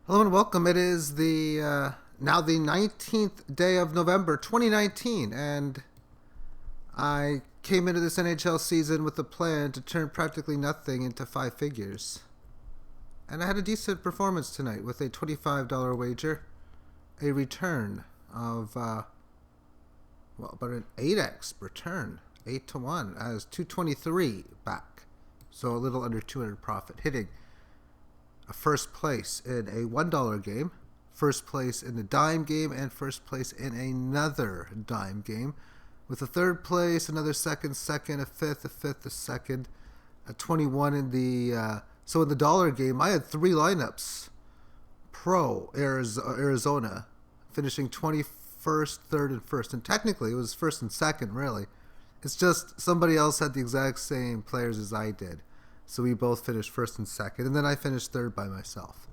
Hello and welcome. It is the now the 19th day of November 2019, and I came into this NHL season with a plan to turn practically nothing into five figures. And I had a decent performance tonight with a $25 wager, a return of, about an 8x return, 8 to 1, as 223 back. So a little under 200 profit, hitting a first place in a $1 game, first place in a dime game, and first place in another dime game, with a third place, another second, a fifth, a second, a 21 in the so in the dollar game I had three lineups. Pro Arizona finishing 21st, third, and first, and technically it was first and second, really. It's just somebody else had the exact same players as I did. So we both finished first and second, and then I finished third by myself.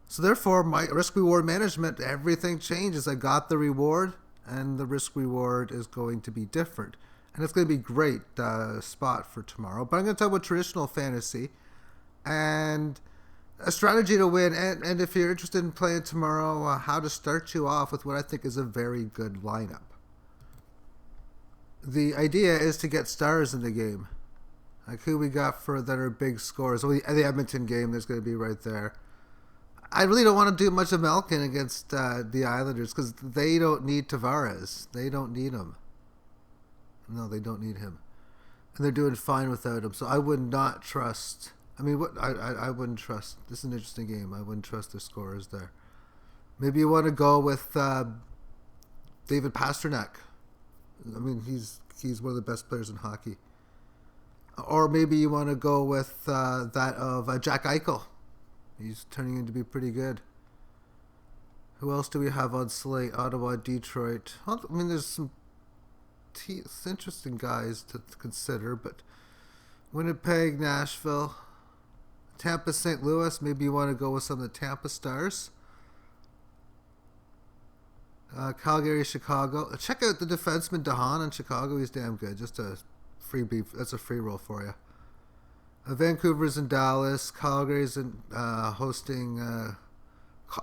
So therefore, my risk-reward management, everything changes. I got the reward, and the risk-reward is going to be different. And it's going to be a great spot for tomorrow. But I'm going to talk about traditional fantasy and a strategy to win. And if you're interested in playing tomorrow, how to start you off with what I think is a very good lineup. The idea is to get stars in the game. Like who we got for that are big scores. Well, the Edmonton game, there's going to be right there. I really don't want to do much of Malkin against the Islanders because they don't need Tavares. They don't need him. No, they don't need him. And they're doing fine without him. So I would not trust. I mean, what I wouldn't trust. This is an interesting game. I wouldn't trust their scorers there. Maybe you want to go with David Pastrnak. I mean, he's one of the best players in hockey. Or maybe you want to go with that of Jack Eichel. He's turning into be pretty good. Who else do we have on slate? Ottawa, Detroit. I mean, there's some interesting guys to consider, but Winnipeg, Nashville, Tampa, St. Louis. Maybe you want to go with some of the Tampa Stars. Calgary, Chicago. Check out the defenseman DeHaan in Chicago. He's damn good. Just a freebie. That's a free roll for you. Vancouver's in Dallas. Calgary's in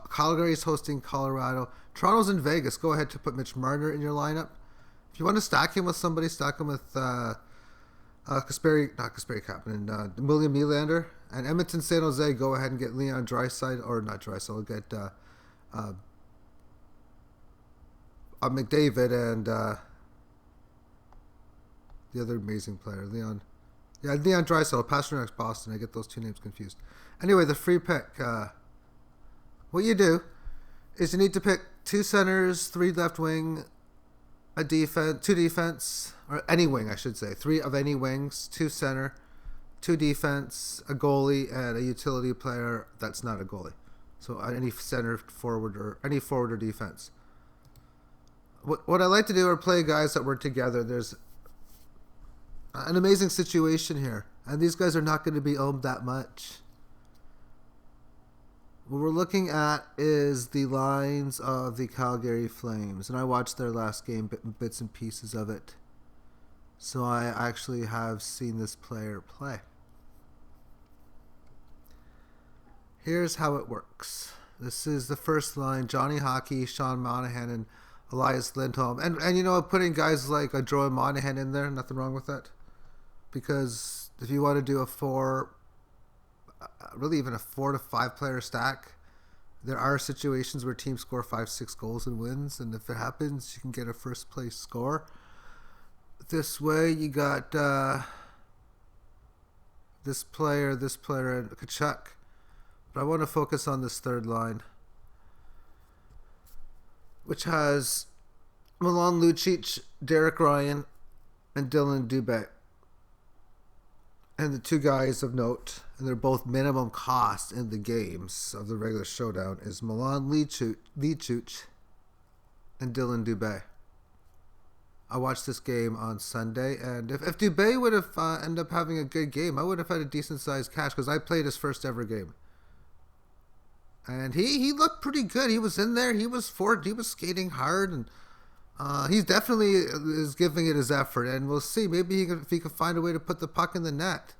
Calgary's hosting Colorado. Toronto's in Vegas. Go ahead to put Mitch Marner in your lineup. If you want to stack him with somebody, stack him with William Nylander. And Edmonton, San Jose. Go ahead and get Leon Draisaitl, or not Draisaitl. Get McDavid and the other amazing player, Leon. Yeah, Leon Draisaitl, Pasternak's Boston. I get those two names confused. Anyway, the free pick. What you do is you need to pick two centers, three left wing, a defense, two defense, or any wing, I should say. Three of any wings, two center, two defense, a goalie, and a utility player that's not a goalie. So any center, forward, or any forward or defense. What I like to do are play guys that work together. There's an amazing situation here, and these guys are not going to be owned that much. What we're looking at is the lines of the Calgary Flames, and I watched their last game, bits and pieces of it, so I actually have seen this player play. Here's how it works. This is the first line: Johnny Hockey, Sean Monahan, and Elias Lindholm. And you know, putting guys like a Joe Monahan in there, nothing wrong with that. Because if you want to do really even a 4 to 5 player stack, there are situations where teams score 5-6 goals and wins, and if it happens, you can get a first place score. This way, you got this player, and Kachuk. But I want to focus on this third line, which has Milan Lucic, Derek Ryan, and Dylan Dubé. And the two guys of note, and they're both minimum cost in the games of the regular showdown, is Milan Lucic and Dylan Dubé. I watched this game on Sunday, and if Dubé would have ended up having a good game, I would have had a decent-sized cash, because I played his first ever game. And he looked pretty good. He was in there. He was skating hard, and he's definitely is giving it his effort. And we'll see. Maybe if he can find a way to put the puck in the net.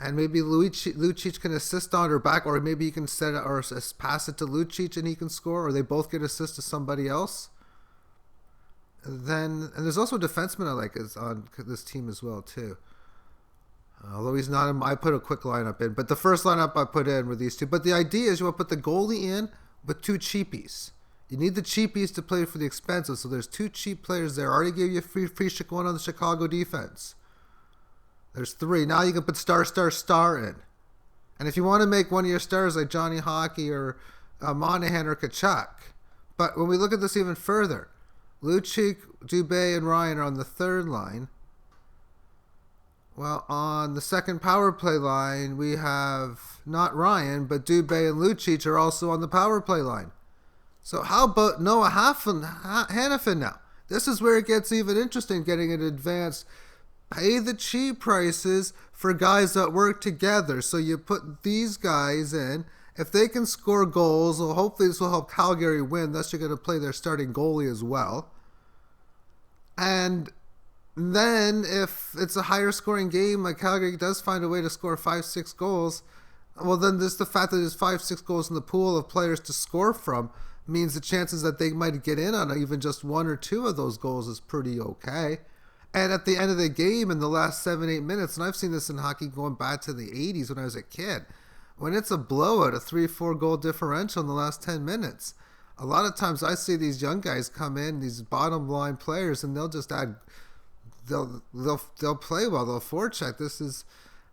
And maybe Lucic can assist on or back, or maybe you can set it or pass it to Lucic and he can score, or they both get assists to somebody else. And there's also a defenseman I like is on this team as well too. Although he's not, I put a quick lineup in, but the first lineup I put in were these two. But the idea is you want to put the goalie in with two cheapies. You need the cheapies to play for the expensive. So there's two cheap players there. I already gave you a free one on the Chicago defense. There's three. Now you can put star in. And if you want to make one of your stars like Johnny Hockey or Monahan or Kachuk. But when we look at this even further, Lucic, Dubé, and Ryan are on the third line. Well, on the second power play line, we have not Ryan, but Dubé and Lucic are also on the power play line. So how about Noah Hanifin now? This is where it gets even interesting, getting an advanced. Pay the cheap prices for guys that work together. So you put these guys in. If they can score goals, well, hopefully this will help Calgary win. Thus, you're going to play their starting goalie as well. And then if it's a higher scoring game, like Calgary does find a way to score 5-6 goals, well, then just the fact that there's 5-6 goals in the pool of players to score from means the chances that they might get in on even just one or two of those goals is pretty okay. And at the end of the game, in the last 7-8 minutes, and I've seen this in hockey going back to the 80s when I was a kid, when it's a blowout, a 3-4 goal differential in the last 10 minutes, a lot of times I see these young guys come in, these bottom line players, and they'll just add, they'll play well, they'll forecheck.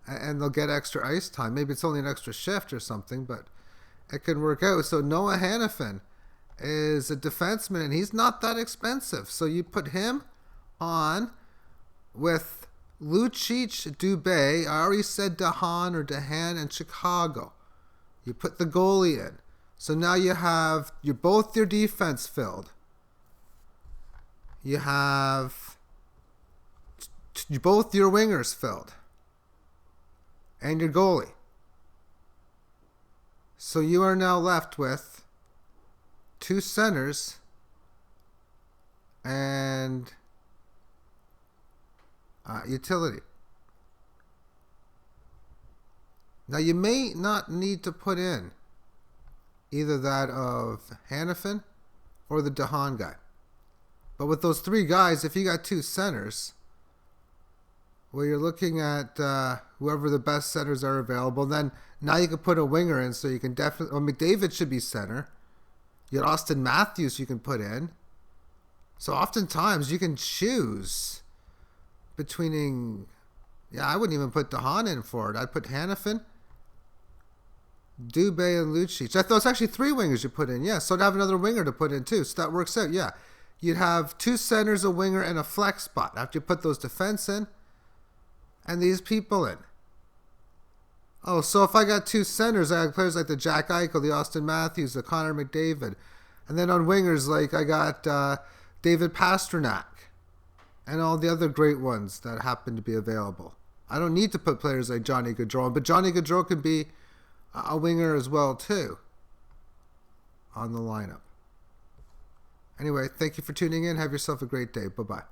And they'll get extra ice time. Maybe it's only an extra shift or something, but it can work out. So Noah Hanifin is a defenseman, and he's not that expensive. So you put him on with Lucic, Dubé. I already said Dehan and Chicago. You put the goalie in. So now you have both your defense filled. You have both your wingers filled. And your goalie. So you are now left with two centers and utility. Now you may not need to put in either that of Hanifin or the Dehan guy. But with those three guys, if you got two centers, well, you're looking at whoever the best centers are available. Then now you can put a winger in, so you can definitely. Well, McDavid should be center. You got Austin Matthews you can put in. So oftentimes you can choose between. Yeah, I wouldn't even put Dehan in for it. I'd put Hanifin, Dubé, and Lucic. I thought it's actually three wingers you put in. Yeah, so I'd have another winger to put in too. So that works out. Yeah, you'd have two centers, a winger, and a flex spot after you put those defense in. And these people in. Oh, so if I got two centers, I got players like the Jack Eichel, the Austin Matthews, the Connor McDavid. And then on wingers, like I got David Pastrnak and all the other great ones that happen to be available. I don't need to put players like Johnny Gaudreau, but Johnny Gaudreau can be a winger as well, too, on the lineup. Anyway, thank you for tuning in. Have yourself a great day. Bye-bye.